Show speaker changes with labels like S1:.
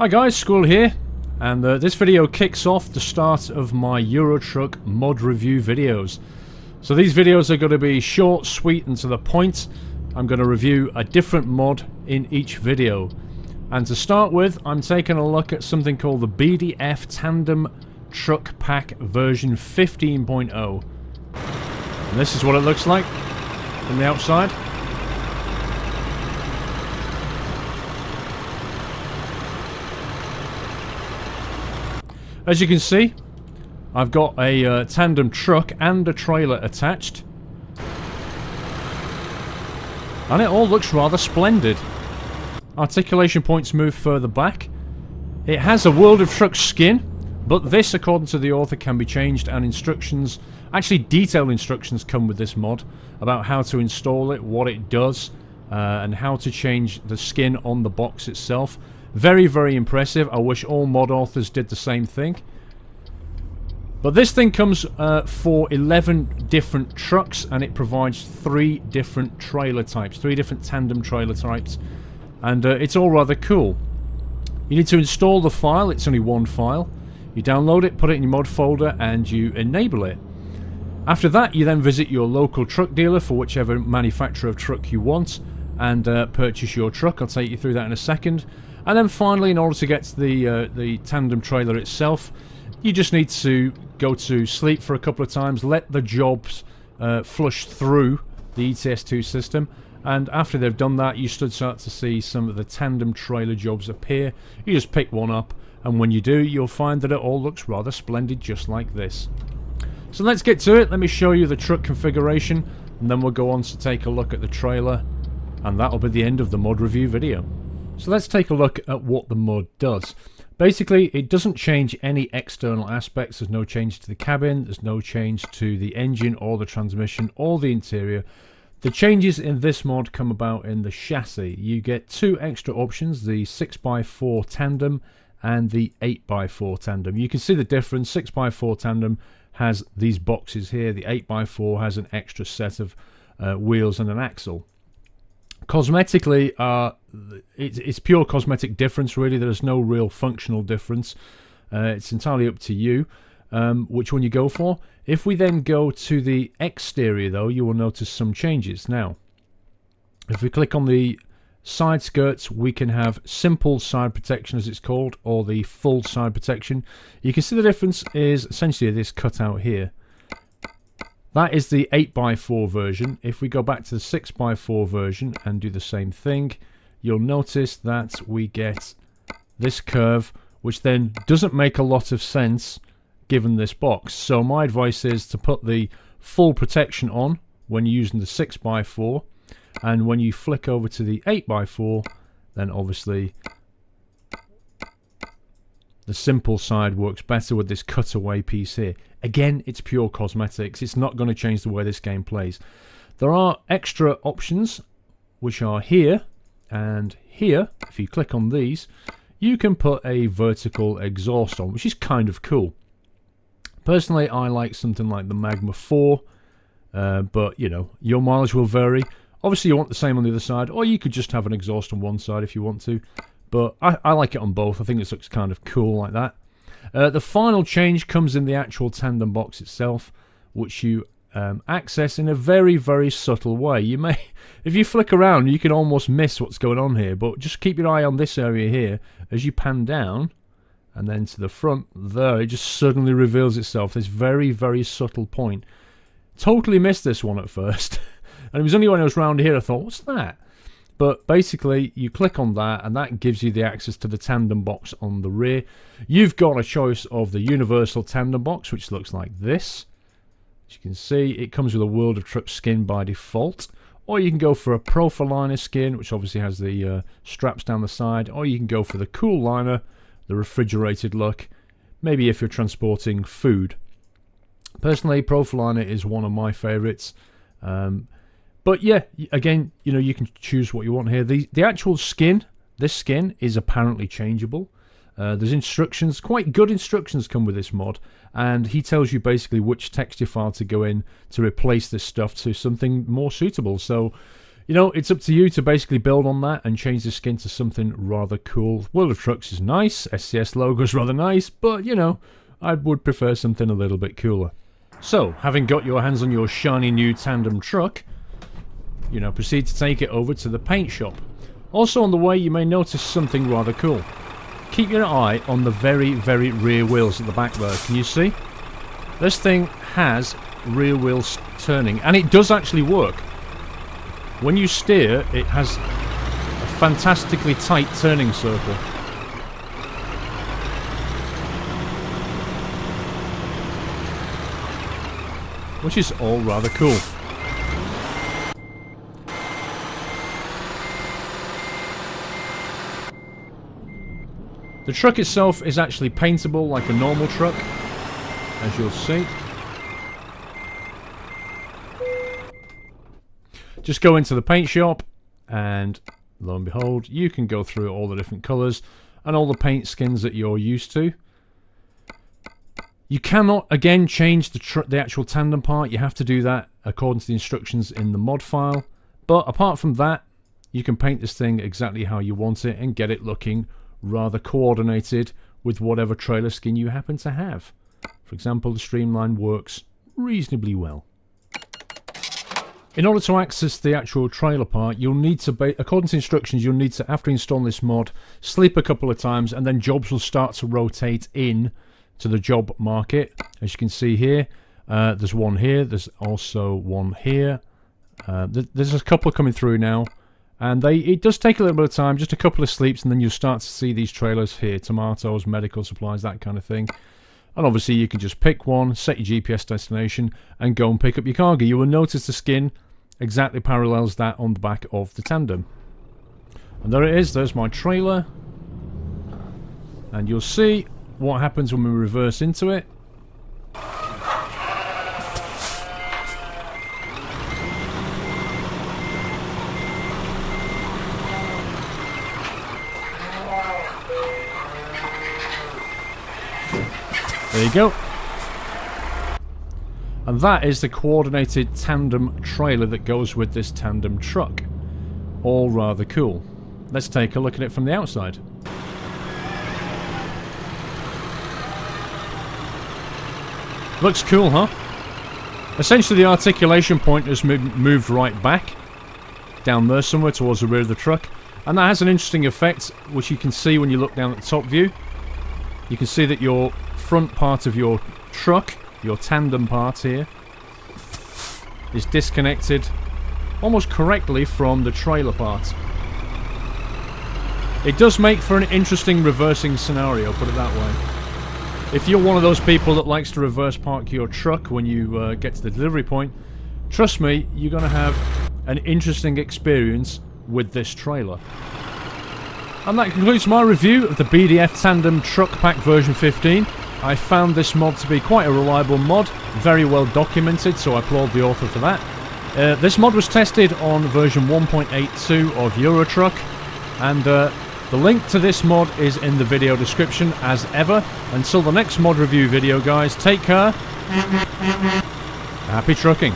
S1: Hi guys, Squirrel here, and this video kicks off the start of my Euro Truck mod review videos. So these videos are going to be short, sweet and to the point. I'm going to review a different mod in each video. And to start with, I'm taking a look at something called the BDF Tandem Truck Pack version 15.0. And this is what it looks like from the outside. As you can see, I've got a tandem truck and a trailer attached. And it all looks rather splendid. Articulation points move further back. It has a World of Trucks skin, but this, according to the author, can be changed, and instructions, actually detailed instructions, come with this mod about how to install it, what it does, and how to change the skin on the box itself. Very, very impressive. I wish all mod authors did the same thing. But this thing comes for 11 different trucks, and it provides 3 different trailer types, 3 different tandem trailer types, and it's all rather cool. You need to install the file. It's only one file. You download it, put it in your mod folder, and you enable it. After that, you then visit your local truck dealer for whichever manufacturer of truck you want, and purchase your truck. I'll take you through that in a second. And then finally, in order to get to the tandem trailer itself, you just need to go to sleep for a couple of times, let the jobs flush through the ETS2 system, and after they've done that, you should start to see some of the tandem trailer jobs appear. You just pick one up, and when you do, you'll find that it all looks rather splendid, just like this. So let's get to it. Let me show you the truck configuration, and then we'll go on to take a look at the trailer, and that'll be the end of the mod review video. So let's take a look at what the mod does. Basically, it doesn't change any external aspects. There's no change to the cabin, there's no change to the engine or the transmission or the interior. The changes in this mod come about in the chassis. You get 2 extra options, the 6x4 tandem and the 8x4 tandem. You can see the difference. 6x4 tandem has these boxes here. The 8x4 has an extra set of wheels and an axle. Cosmetically, it's pure cosmetic difference, really. There's no real functional difference. It's entirely up to you which one you go for. If we then go to the exterior, though, you will notice some changes. Now, if we click on the side skirts, we can have simple side protection, as it's called, or the full side protection. You can see the difference is essentially this cutout here. That is the 8x4 version. If we go back to the 6x4 version and do the same thing, you'll notice that we get this curve, which then doesn't make a lot of sense given this box. So my advice is to put the full protection on when you're using the 6x4, and when you flick over to the 8x4, then obviously the simple side works better with this cutaway piece here. Again, it's pure cosmetics. It's not going to change the way this game plays. There are extra options, which are here and here. If you click on these, you can put a vertical exhaust on, which is kind of cool. Personally, I like something like the Magma 4, but, you know, your mileage will vary. Obviously, you want the same on the other side, or you could just have an exhaust on one side if you want to. But I like it on both. I think this looks kind of cool like that. The final change comes in the actual tandem box itself, which you access in a very, very subtle way. You may, if you flick around, you can almost miss what's going on here, but just keep your eye on this area here. As you pan down and then to the front there, it just suddenly reveals itself, this very, very subtle point. Totally missed this one at first. And it was only when I was round here I thought, what's that? But basically, you click on that, and that gives you the access to the tandem box on the rear. You've got a choice of the universal tandem box, which looks like this. As you can see, it comes with a World of Trucks skin by default. Or you can go for a Profiliner skin, which obviously has the straps down the side. Or you can go for the Coolliner, the refrigerated look. Maybe if you're transporting food. Personally, Profiliner is one of my favourites. But yeah, again, you know, you can choose what you want here. The actual skin, this skin, is apparently changeable. There's instructions, quite good instructions come with this mod, and he tells you basically which texture file to go in to replace this stuff to something more suitable. So You know, it's up to you to basically build on that and change the skin to something rather cool. World of Trucks is nice, SCS logo is rather nice, but you know, I would prefer something a little bit cooler. So, having got your hands on your shiny new tandem truck, you know, proceed to take it over to the paint shop. Also on the way, you may notice something rather cool. Keep your eye on the very, very rear wheels at the back there. Can you see? This thing has rear wheels turning, and it does actually work. When you steer, it has a fantastically tight turning circle. Which is all rather cool. The truck itself is actually paintable like a normal truck, as you'll see. Just go into the paint shop and lo and behold, you can go through all the different colours and all the paint skins that you're used to. You cannot, again, change the actual tandem part. You have to do that according to the instructions in the mod file. But apart from that, you can paint this thing exactly how you want it and get it looking rather coordinated with whatever trailer skin you happen to have. For example, the Streamline works reasonably well. In order to access the actual trailer part, you'll need to, according to instructions, you'll need to, after installing this mod, sleep a couple of times and then jobs will start to rotate in to the job market. As you can see here, there's one here, there's also one here. There's a couple coming through now, and it does take a little bit of time, just a couple of sleeps, and then you'll start to see these trailers here, tomatoes, medical supplies, that kind of thing. And obviously you can just pick one, set your GPS destination, and go and pick up your cargo. You will notice the skin exactly parallels that on the back of the tandem. And there it is, there's my trailer. And you'll see what happens when we reverse into it. There you go. And that is the coordinated tandem trailer that goes with this tandem truck. All rather cool. Let's take a look at it from the outside. Looks cool, huh? Essentially the articulation point has moved right back, down there somewhere towards the rear of the truck, and that has an interesting effect which you can see when you look down at the top view. You can see that your front part of your truck, your tandem part here, is disconnected almost correctly from the trailer part. It does make for an interesting reversing scenario, put it that way. If you're one of those people that likes to reverse park your truck when you get to the delivery point, trust me, you're going to have an interesting experience with this trailer. And that concludes my review of the BDF Tandem Truck Pack version 15. I found this mod to be quite a reliable mod, very well documented, so I applaud the author for that. This mod was tested on version 1.82 of Eurotruck, and the link to this mod is in the video description as ever. Until the next mod review video, guys, take care. Happy trucking.